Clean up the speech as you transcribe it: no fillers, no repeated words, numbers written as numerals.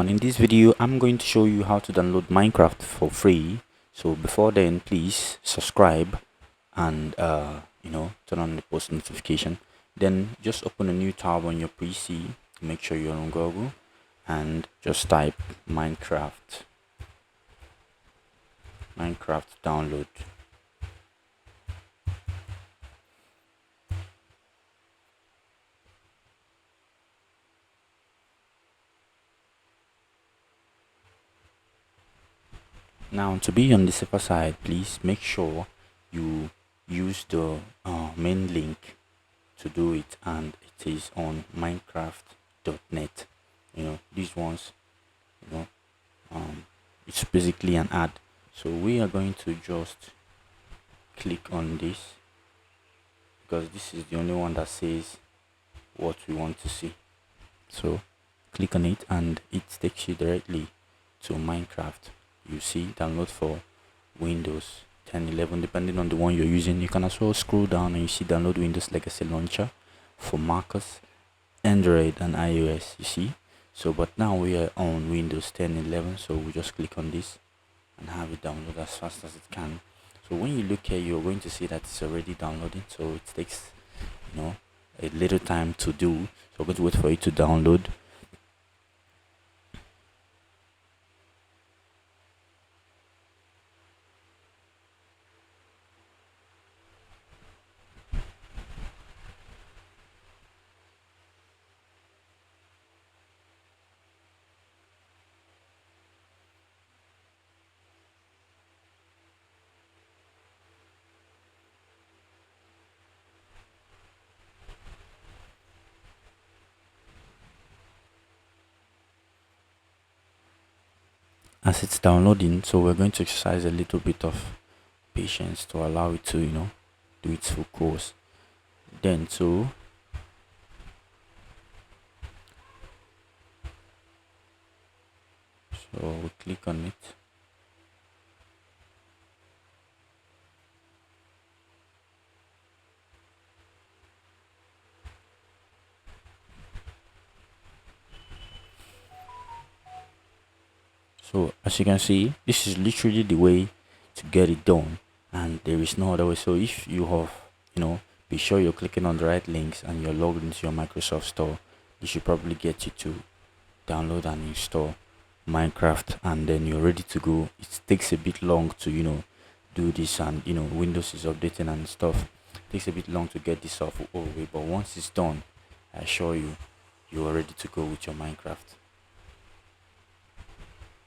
everyone, in this video I'm going to show you how to download Minecraft for free. So before then, please subscribe and turn on the post notification. Then just open a new tab on your PC, make sure you're on Google, and just type Minecraft download. Now, to be on the safer side, please make sure you use the main link to do it, and it is on minecraft.net. These ones, you know it's basically an ad. So we are going to just click on this because this is the only one that says what we want to see. So click on it and it takes you directly to Minecraft. You see download for Windows 10, 11, depending on the one you're using. You can as well scroll down and you see download Windows Legacy Launcher for Macos, Android and iOS. You see. So but now we are on Windows 10, 11, so we just click on this and have it download as fast as it can. So when you look here, you're going to see that it's already downloading, so it takes a little time to do. So we're going to wait for it to download. As it's downloading, so we're going to exercise a little bit of patience to allow it to do its full course. Then so we click on it. So as you can see, this is literally the way to get it done, and there is no other way. So if you have be sure you're clicking on the right links and you're logged into your Microsoft Store, this should probably get you to download and install Minecraft, and then you're ready to go. It takes a bit long to do this, and Windows is updating and stuff. It takes a bit long to get this off all the way, but once it's done, I assure you, you are ready to go with your Minecraft.